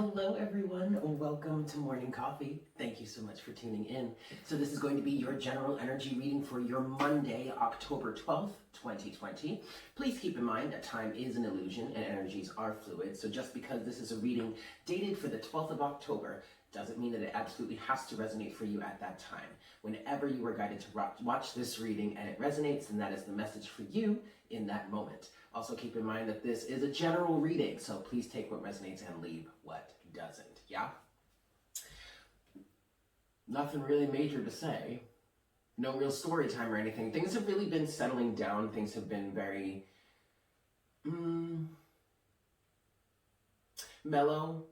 Hello everyone, welcome to Morning Coffee. Thank you so much for tuning in. So this is going to be your general energy reading for your Monday, October 12th, 2020. Please keep in mind that time is an illusion and energies are fluid. So just because this is a reading dated for the 12th of October doesn't mean that it absolutely has to resonate for you at that time. Whenever you are guided to watch this reading and it resonates, then that is the message for you in that moment. Also keep in mind that this is a general reading, so please take what resonates and leave what doesn't, yeah? Nothing really major to say. No real story time or anything. Things have really been settling down. Things have been very mellow,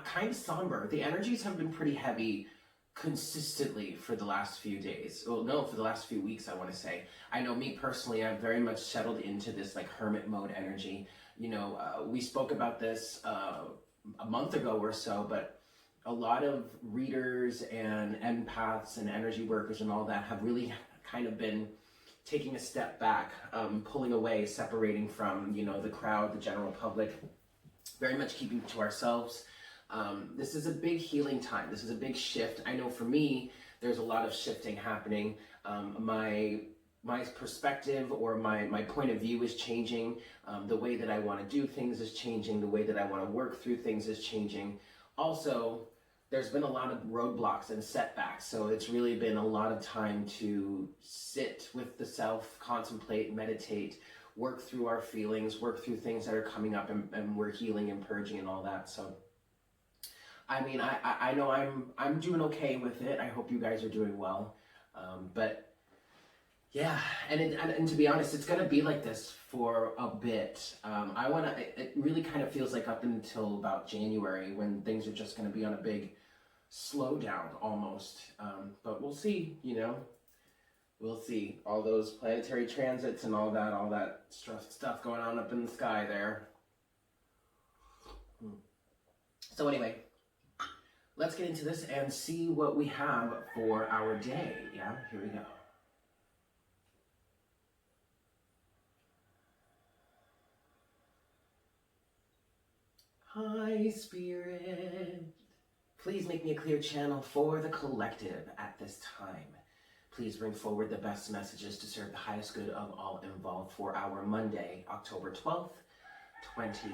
kind of somber. The energies have been pretty heavy consistently for the last few days. Well, no, for the last few weeks, I want to say. I know me personally, I've very much settled into this like hermit mode energy. You know, we spoke about this a month ago or so, but a lot of readers and empaths and energy workers and all that have really kind of been taking a step back, pulling away, separating from, you know, the crowd, the general public, very much keeping to ourselves. This is a big healing time. This is a big shift. I know for me, there's a lot of shifting happening. My perspective or my point of view is changing. The way that I want to do things is changing. The way that I want to work through things is changing. Also, there's been a lot of roadblocks and setbacks. So it's really been a lot of time to sit with the self, contemplate, meditate, work through our feelings, work through things that are coming up, and we're healing and purging and all that. So I mean, I know I'm doing okay with it. I hope you guys are doing well. But yeah, and to be honest, it's gonna be like this for a bit. It really kind of feels like up until about January when things are just gonna be on a big slowdown almost. But we'll see, you know. We'll see. All those planetary transits and all that stuff going on up in the sky there. So anyway, let's get into this and see what we have for our day. Yeah, here we go. Hi, Spirit. Please make me a clear channel for the collective at this time. Please bring forward the best messages to serve the highest good of all involved for our Monday, October 12th, 2020.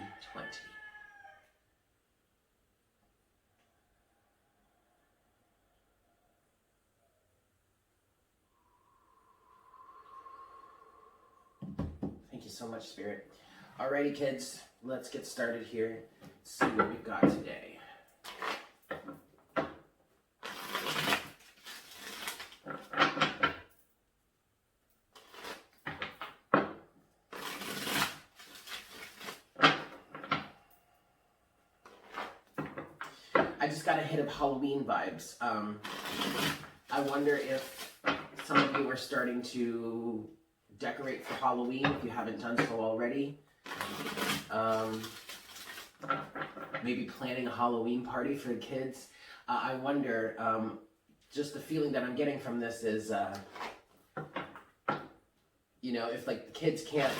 Thank you so much, Spirit. Alrighty, kids, let's get started here. See what we've got today. I just got a hit of Halloween vibes. I wonder if some of you are starting to decorate for Halloween if you haven't done so already. Maybe planning a Halloween party for the kids. I wonder, just the feeling that I'm getting from this is, you know, if like the kids can't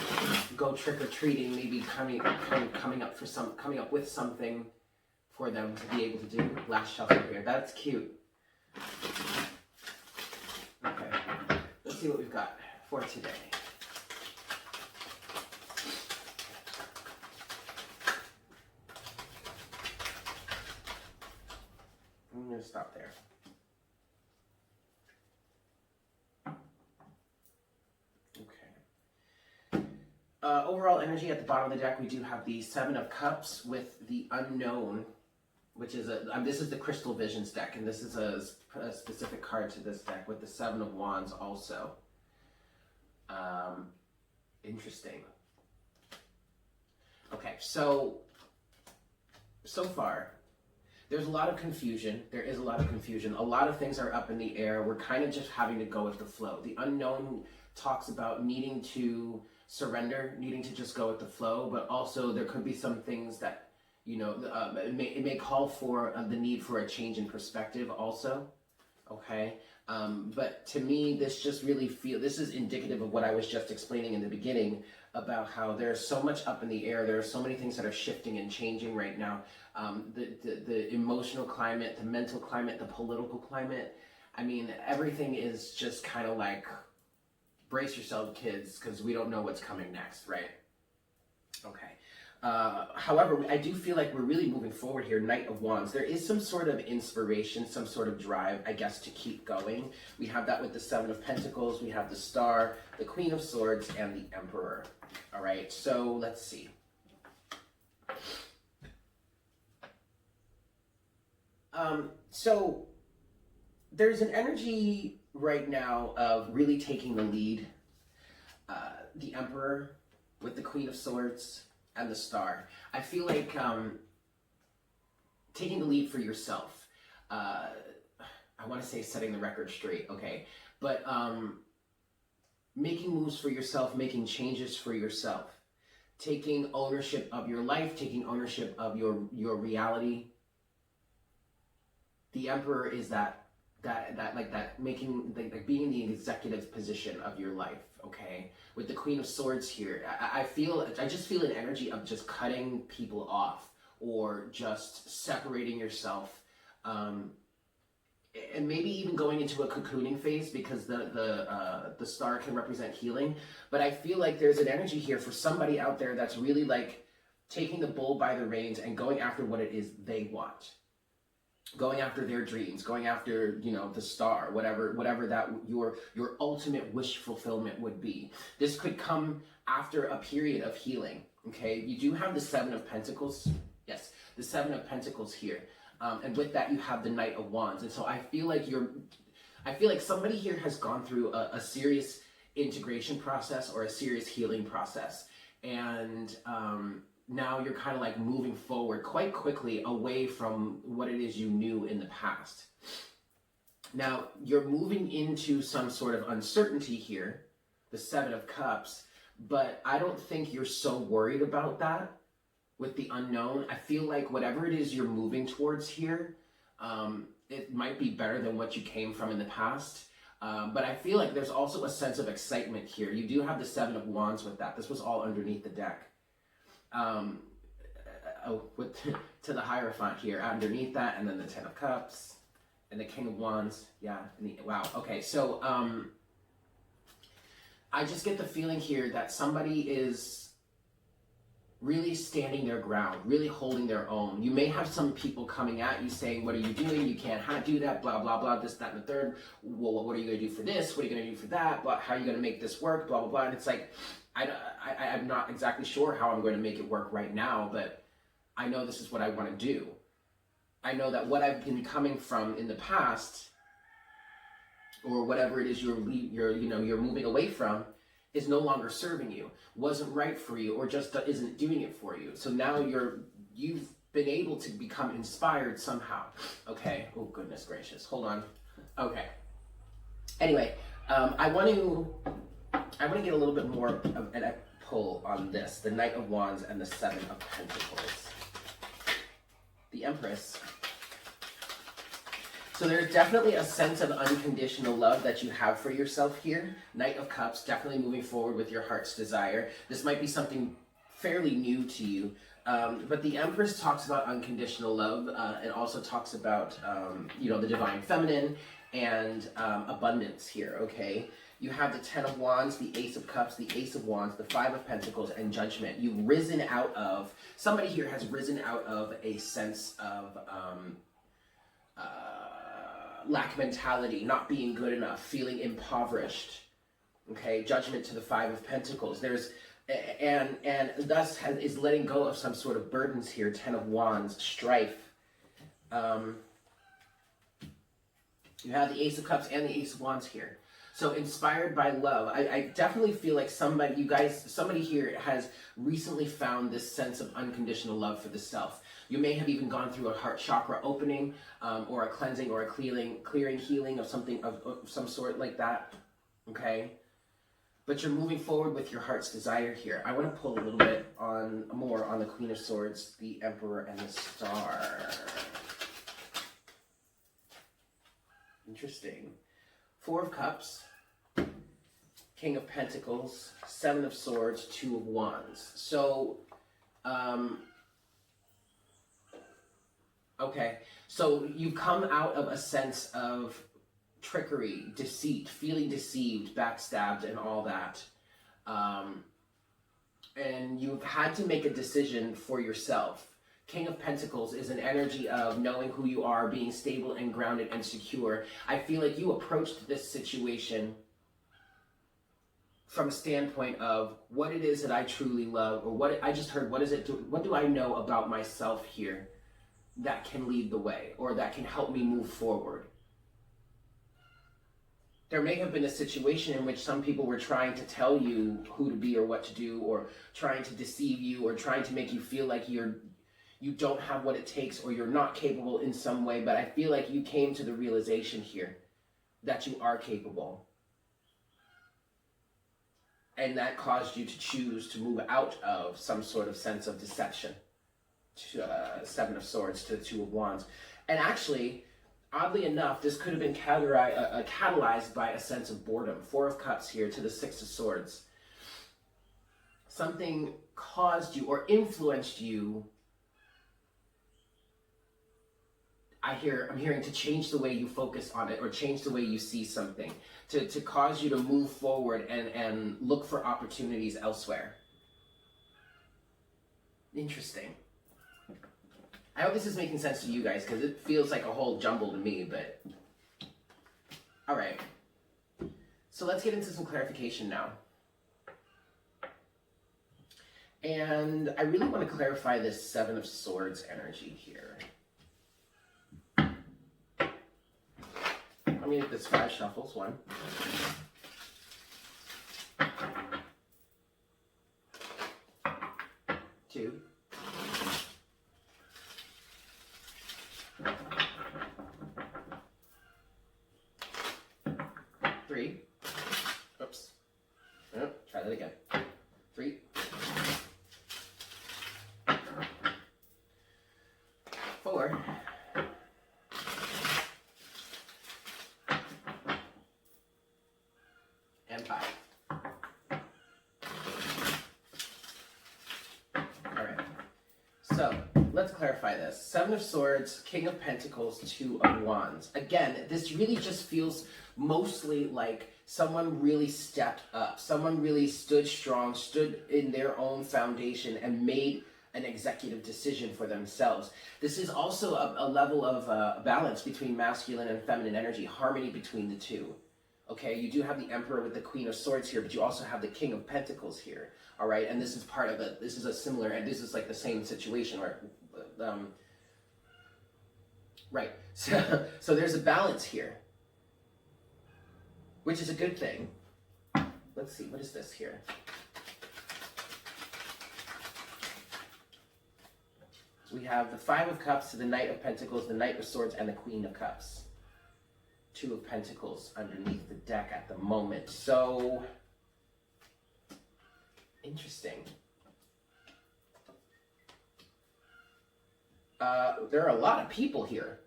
go trick-or-treating, maybe coming up with something for them to be able to do. Last shuffle here. That's cute. Okay, let's see what we've got for today. I'm going to stop there. Okay. Overall energy at the bottom of the deck, we do have the Seven of Cups with the Unknown, which is this is the Crystal Visions deck, and this is a specific card to this deck with the Seven of Wands also. Interesting. Okay, so far, there's a lot of confusion. There is a lot of confusion. A lot of things are up in the air. We're kind of just having to go with the flow. The Unknown talks about needing to surrender, needing to just go with the flow, but also there could be some things that, you know, it may call for the need for a change in perspective also. okay? But to me, this is indicative of what I was just explaining in the beginning about how there's so much up in the air. There are so many things that are shifting and changing right now. The emotional climate, the mental climate, the political climate. I mean, everything is just kind of like, brace yourself, kids, because we don't know what's coming next, right? Okay. However, I do feel like we're really moving forward here. Knight of Wands. There is some sort of inspiration, some sort of drive, I guess, to keep going. We have that with the Seven of Pentacles. We have the Star, the Queen of Swords, and the Emperor. All right, so let's see. So there's an energy right now of really taking the lead. The Emperor with the Queen of Swords and the Star. I feel like taking the lead for yourself. I want to say setting the record straight, okay? But making moves for yourself, making changes for yourself. Taking ownership of your life, taking ownership of your reality. The Emperor is that making, like being in the executive position of your life, okay? With the Queen of Swords here, I just feel an energy of just cutting people off or just separating yourself, and maybe even going into a cocooning phase, because the Star can represent healing. But I feel like there's an energy here for somebody out there that's really like taking the bull by the reins and going after what it is they want. Going after their dreams, going after, you know, the Star, whatever that your ultimate wish fulfillment would be. This could come after a period of healing, okay? You do have the Seven of Pentacles. Yes, the Seven of Pentacles here. And with that, you have the Knight of Wands. And so I feel like somebody here has gone through a serious integration process or a serious healing process. And now you're kind of like moving forward quite quickly away from what it is you knew in the past. Now you're moving into some sort of uncertainty here, the Seven of Cups, but I don't think you're so worried about that with the unknown. I feel like whatever it is you're moving towards here, it might be better than what you came from in the past. But I feel like there's also a sense of excitement here. You do have the Seven of Wands with that. This was all underneath the deck. To the Hierophant here underneath that, and then the Ten of Cups and the King of Wands. Yeah, wow. Okay, so I just get the feeling here that somebody is really standing their ground, really holding their own. You may have some people coming at you saying, what are you doing? You can't do that, blah, blah, blah, this, that, and the third. Well, what are you going to do for this? What are you going to do for that? Blah, how are you going to make this work? Blah, blah, blah. And it's like, I'm not exactly sure how I'm going to make it work right now, but I know this is what I want to do. I know that what I've been coming from in the past, or whatever it is you're moving away from, is no longer serving you, wasn't right for you, or just isn't doing it for you. So now you've been able to become inspired somehow. Okay. Oh goodness gracious. Hold on. Okay. Anyway, I want to get a little bit more of a pull on this, the Knight of Wands and the Seven of Pentacles. The Empress. So there's definitely a sense of unconditional love that you have for yourself here. Knight of Cups, definitely moving forward with your heart's desire. This might be something fairly new to you, but the Empress talks about unconditional love. It also talks about, the divine feminine and abundance here, okay? You have the Ten of Wands, the Ace of Cups, the Ace of Wands, the Five of Pentacles, and Judgment. You've risen out of, somebody here has risen out of a sense of lack mentality, not being good enough, feeling impoverished. Okay, Judgment to the Five of Pentacles. And thus is letting go of some sort of burdens here. Ten of Wands, strife. You have the Ace of Cups and the Ace of Wands here. So inspired by love. I definitely feel like somebody here has recently found this sense of unconditional love for the self. You may have even gone through a heart chakra opening, or a cleansing or a clearing, healing of something of some sort like that. Okay? But you're moving forward with your heart's desire here. I want to pull a little bit more on the Queen of Swords, the Emperor, and the Star. Interesting. Four of Cups, King of Pentacles, Seven of Swords, Two of Wands. So, okay. So you've come out of a sense of trickery, deceit, feeling deceived, backstabbed, and all that. And you've had to make a decision for yourself. King of Pentacles is an energy of knowing who you are, being stable and grounded and secure. I feel like you approached this situation from a standpoint of what it is that I truly love, or what I just heard, what do I know about myself here that can lead the way, or that can help me move forward. There may have been a situation in which some people were trying to tell you who to be or what to do, or trying to deceive you, or trying to make you feel like you don't have what it takes, or you're not capable in some way. But I feel like you came to the realization here that you are capable. And that caused you to choose to move out of some sort of sense of deception. Seven of Swords to the Two of Wands. And actually, oddly enough, this could have been catalyzed by a sense of boredom. Four of Cups here to the Six of Swords. Something caused you or influenced you. I'm hearing to change the way you focus on it, or change the way you see something, to cause you to move forward and look for opportunities elsewhere. Interesting. I hope this is making sense to you guys, because it feels like a whole jumble to me, but... Alright. So let's get into some clarification now. And I really want to clarify this Seven of Swords energy here. I'm going to get this 5 shuffles. 1. 2. 3. Oops. Oh, try that again. 3. 4. And 5. Alright. So, let's clarify this. Seven of Swords, King of Pentacles, Two of Wands. Again, this really just feels mostly like someone really stepped up. Someone really stood strong, stood in their own foundation, and made an executive decision for themselves. This is also a level of balance between masculine and feminine energy, harmony between the two. Okay, you do have the Emperor with the Queen of Swords here, but you also have the King of Pentacles here. All right, and this is part of it. This is a similar, and this is like the same situation where, right. So there's a balance here, which is a good thing. Let's see, what is this here? So we have the Five of Cups to the Knight of Pentacles, the Knight of Swords, and the Queen of Cups. Two of Pentacles underneath the deck at the moment. So, interesting. There are a lot of people here.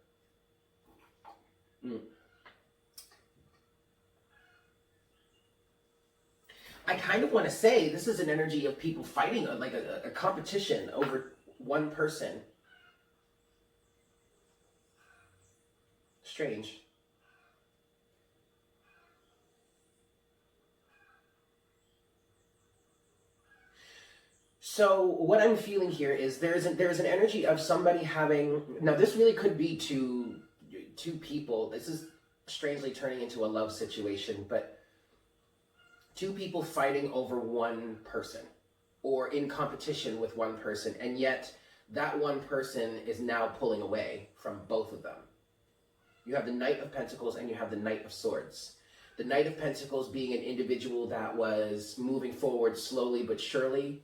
I kind of want to say this is an energy of people fighting, like a competition over one person. Strange. So what I'm feeling here is there's an energy of somebody having, now this really could be two people. This is strangely turning into a love situation, but two people fighting over one person or in competition with one person, and yet that one person is now pulling away from both of them. You have the Knight of Pentacles and you have the Knight of Swords. The Knight of Pentacles being an individual that was moving forward slowly but surely.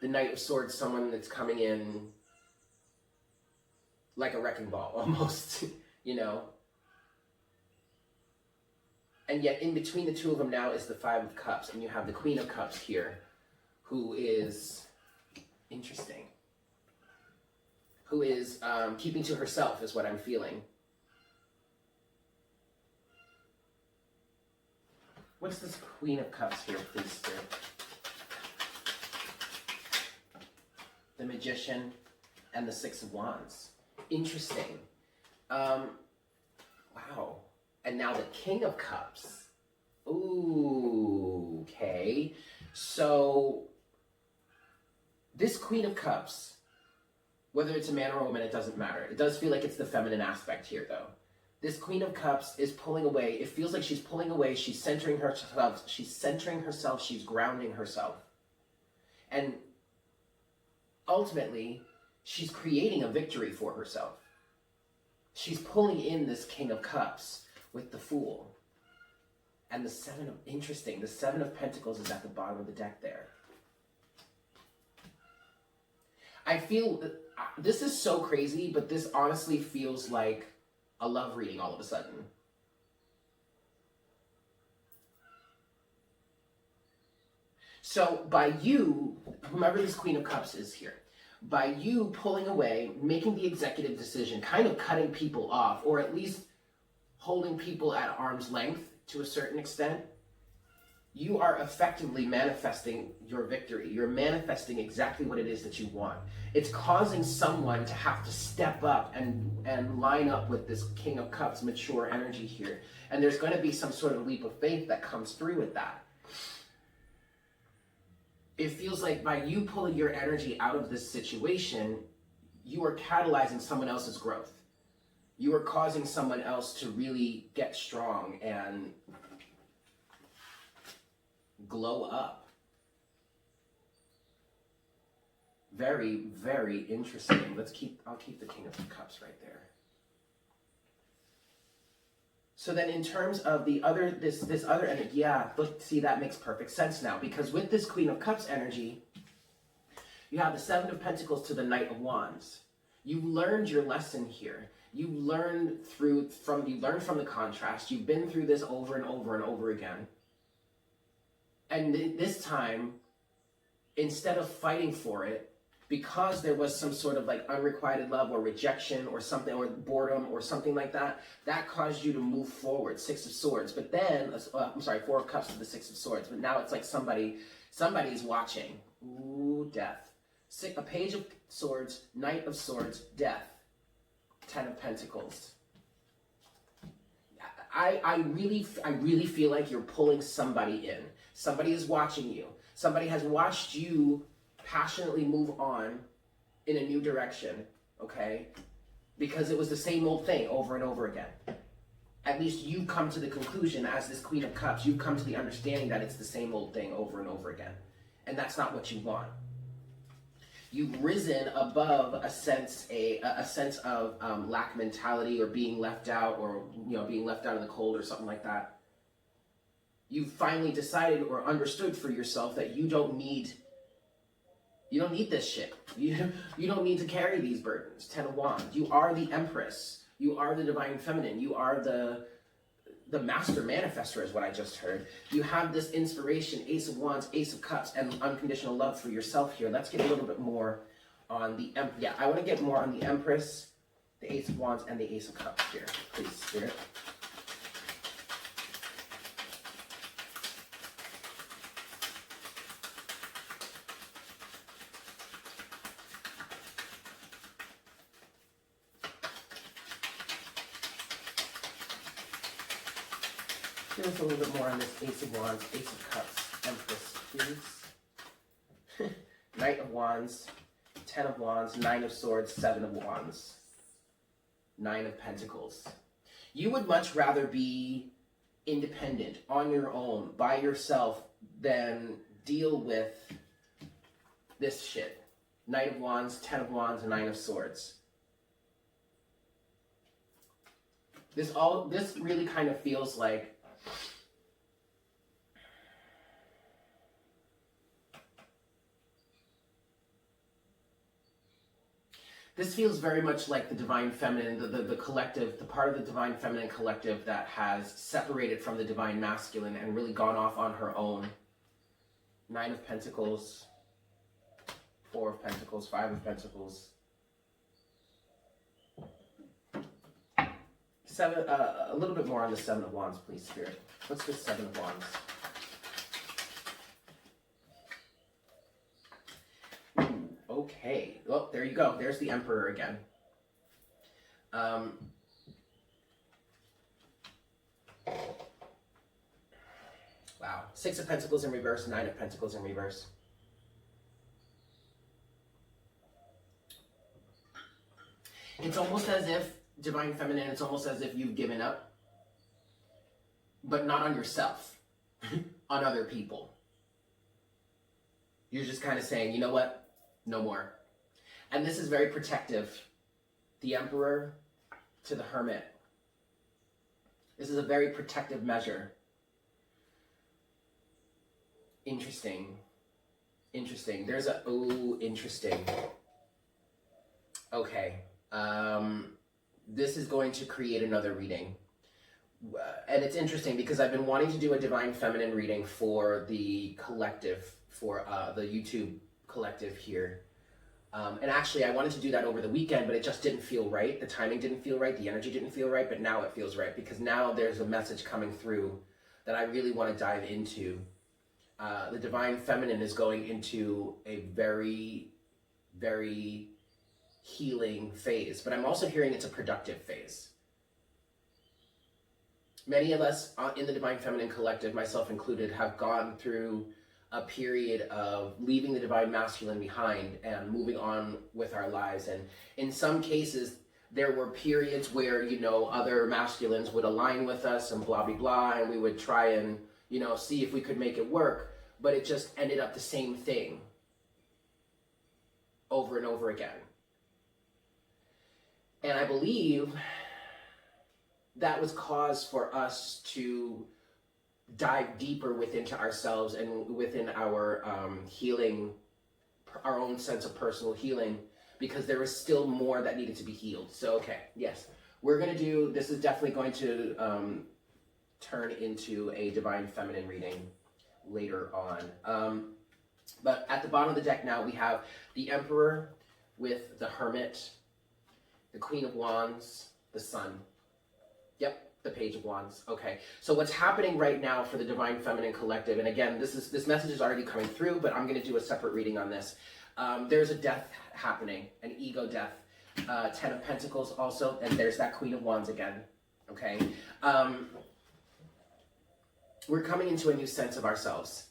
The Knight of Swords, someone that's coming in like a wrecking ball, almost, you know. And yet in between the two of them now is the Five of Cups, and you have the Queen of Cups here, who is interesting. Who is keeping to herself, is what I'm feeling. What's this Queen of Cups here, please, Spirit? The Magician and the Six of Wands. Interesting. Wow. And now the King of Cups. Ooh, okay. So, this Queen of Cups, whether it's a man or a woman, it doesn't matter. It does feel like it's the feminine aspect here, though. This Queen of Cups is pulling away. It feels like she's pulling away. She's centering herself. She's grounding herself. And ultimately, she's creating a victory for herself. She's pulling in this King of Cups with the Fool. And the Seven of Pentacles is at the bottom of the deck there. I feel, this is so crazy, but this honestly feels like a love reading all of a sudden. So by you, whomever this Queen of Cups is here, by you pulling away, making the executive decision, kind of cutting people off, or at least holding people at arm's length to a certain extent, you are effectively manifesting your victory. You're manifesting exactly what it is that you want. It's causing someone to have to step up and line up with this King of Cups mature energy here. And there's going to be some sort of leap of faith that comes through with that. It feels like by you pulling your energy out of this situation, you are catalyzing someone else's growth. You are causing someone else to really get strong and glow up. Very, very interesting. I'll keep the King of Cups right there. So then in terms of the other, this other energy, yeah, look, see, that makes perfect sense now, because with this Queen of Cups energy, you have the Seven of Pentacles to the Knight of Wands. You learned your lesson here. You learned from the contrast. You've been through this over and over and over again. And this time, instead of fighting for it, because there was some sort of like unrequited love or rejection or something, or boredom or something like that, that caused you to move forward. Six of Swords. But then, Four of Cups to the Six of Swords. But now it's like somebody's watching. Ooh, Death. A Page of Swords, Knight of Swords, Death. Ten of Pentacles. I really feel like you're pulling somebody in. Somebody is watching you. Somebody has watched you passionately move on in a new direction, okay? Because it was the same old thing over and over again. At least you've come to the conclusion as this Queen of Cups, you've come to the understanding that it's the same old thing over and over again. And that's not what you want. You've risen above a sense of lack mentality or being left out, or being left out in the cold or something like that. You've finally decided or understood for yourself that you don't need this shit. You don't need to carry these burdens. Ten of Wands. You are the Empress. You are the Divine Feminine. You are the Master Manifestor is what I just heard. You have this inspiration, Ace of Wands, Ace of Cups, and unconditional love for yourself here. Let's get a little bit more on the I want to get more on the Empress, the Ace of Wands, and the Ace of Cups here, please, Spirit. Give us a little bit more on this Ace of Wands, Ace of Cups, Empress, please. Knight of Wands, Ten of Wands, Nine of Swords, Seven of Wands, Nine of Pentacles. You would much rather be independent, on your own, by yourself, than deal with this shit. Knight of Wands, Ten of Wands, and Nine of Swords. This really kind of feels like this feels very much like the Divine Feminine, the collective, the part of the Divine Feminine collective that has separated from the Divine Masculine and really gone off on her own. Nine of Pentacles, Four of Pentacles, Five of Pentacles. A little bit more on the Seven of Wands, please, Spirit. What's the Seven of Wands? there you go. There's the Emperor again. Wow. Six of Pentacles in reverse, Nine of Pentacles in reverse. It's almost as if, Divine Feminine, it's almost as if you've given up, but not on yourself, on other people. You're just kind of saying, you know what? No more. And this is very protective. The Emperor to the Hermit. This is a very protective measure. Interesting. Interesting. There's a, oh, interesting. Okay. This is going to create another reading. And it's interesting because I've been wanting to do a Divine Feminine reading for the collective, for the YouTube collective here. And actually I wanted to do that over the weekend, but it just didn't feel right. The timing didn't feel right. The energy didn't feel right, but now it feels right because now there's a message coming through that I really want to dive into. The Divine Feminine is going into a very, very healing phase, but I'm also hearing it's a productive phase. Many of us in the Divine Feminine collective, myself included, have gone through a period of leaving the Divine Masculine behind and moving on with our lives. And in some cases, there were periods where, you know, other masculines would align with us and blah, blah, blah, and we would try and, you know, see if we could make it work, but it just ended up the same thing over and over again. And I believe that was cause for us to dive deeper within ourselves and within our healing, our own sense of personal healing, because there was still more that needed to be healed. So, okay, yes, we're going to do, this is definitely going to turn into a Divine Feminine reading later on. But at the bottom of the deck now, we have the Emperor with the Hermit, the Queen of Wands, the Sun. Yep, the Page of Wands. Okay, so what's happening right now for the Divine Feminine collective, and again, this message is already coming through, but I'm going to do a separate reading on this. There's a death happening, an ego death. 10 of Pentacles also, and there's that Queen of Wands again. Okay, we're coming into a new sense of ourselves.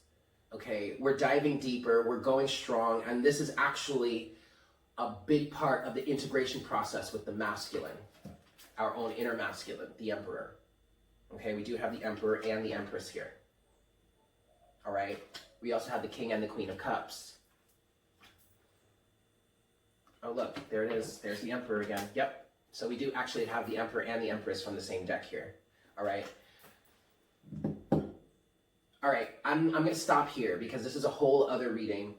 Okay, we're diving deeper, we're going strong, and this is actually a big part of the integration process with the masculine, our own inner masculine, the Emperor. Okay, we do have the Emperor and the Empress here. All right, we also have the King and the Queen of Cups. Oh, look, there it is. There's the Emperor again. Yep. So we do actually have the Emperor and the Empress from the same deck here. All right. All right, I'm going to stop here because this is a whole other reading.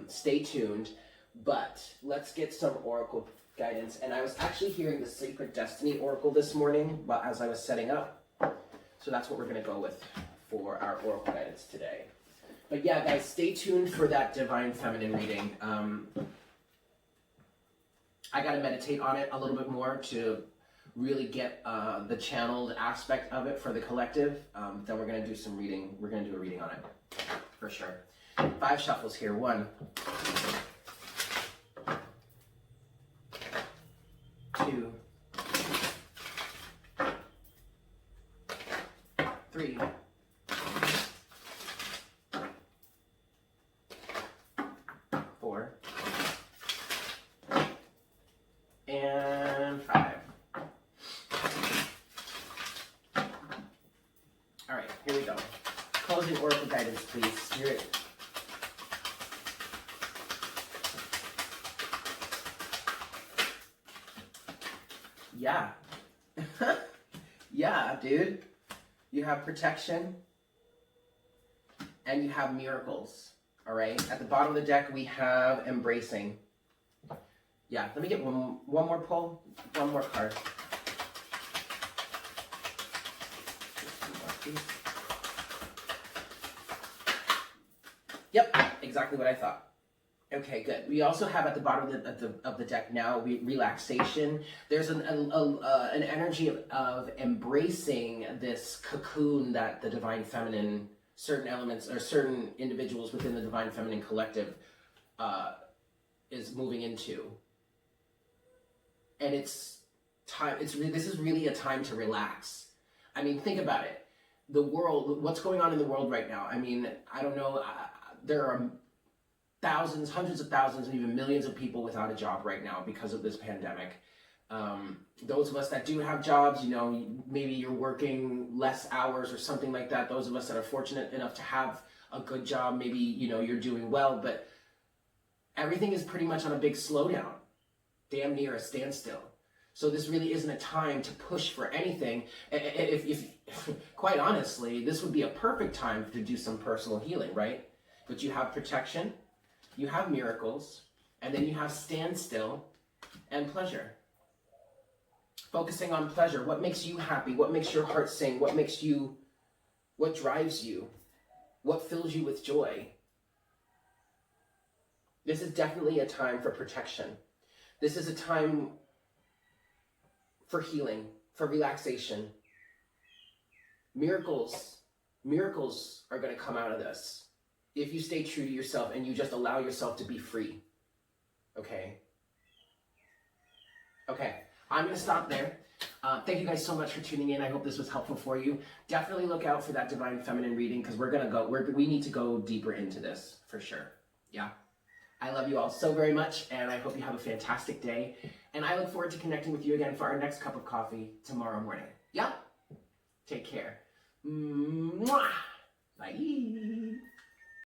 Stay tuned, but let's get some oracle guidance. And I was actually hearing the Sacred Destiny Oracle this morning as I was setting up. So that's what we're going to go with for our oracle guidance today. But yeah, guys, stay tuned for that Divine Feminine reading. I got to meditate on it a little bit more to really get the channeled aspect of it for the collective. Then we're going to do some reading. We're going to do a reading on it for sure. 5 shuffles here. 1, 2, 3, 4, and 5. All right, here we go. Closing oracle guidance, please. Spirit. Yeah. Yeah, dude. You have protection and you have miracles. All right. At the bottom of the deck, we have embracing. Yeah, let me get one more pull, one more card. Yep, exactly what I thought. Okay, good. We also have at the bottom of the deck now relaxation. There's an energy of embracing this cocoon that the Divine Feminine, certain elements or certain individuals within the Divine Feminine collective is moving into. and it's time. This is really a time to relax. I mean, think about it. The world, what's going on in the world right now? I mean, I don't know. There are thousands, hundreds of thousands, and even millions of people without a job right now because of this pandemic. Those of us that do have jobs, you know, maybe you're working less hours or something like that. Those of us that are fortunate enough to have a good job, maybe, you know, you're doing well, but everything is pretty much on a big slowdown, damn near a standstill. So this really isn't a time to push for anything. If quite honestly, this would be a perfect time to do some personal healing, right? But you have protection, you have miracles, and then you have standstill and pleasure. Focusing on pleasure, what makes you happy, what makes your heart sing, what drives you, what fills you with joy. This is definitely a time for protection. This is a time for healing, for relaxation. Miracles are going to come out of this if you stay true to yourself and you just allow yourself to be free. Okay, I'm going to stop there. Thank you guys so much for tuning in. I hope this was helpful for you. Definitely look out for that Divine Feminine reading because we need to go deeper into this for sure. Yeah. I love you all so very much, and I hope you have a fantastic day. And I look forward to connecting with you again for our next cup of coffee tomorrow morning. Yeah? Take care. Mwah! Bye.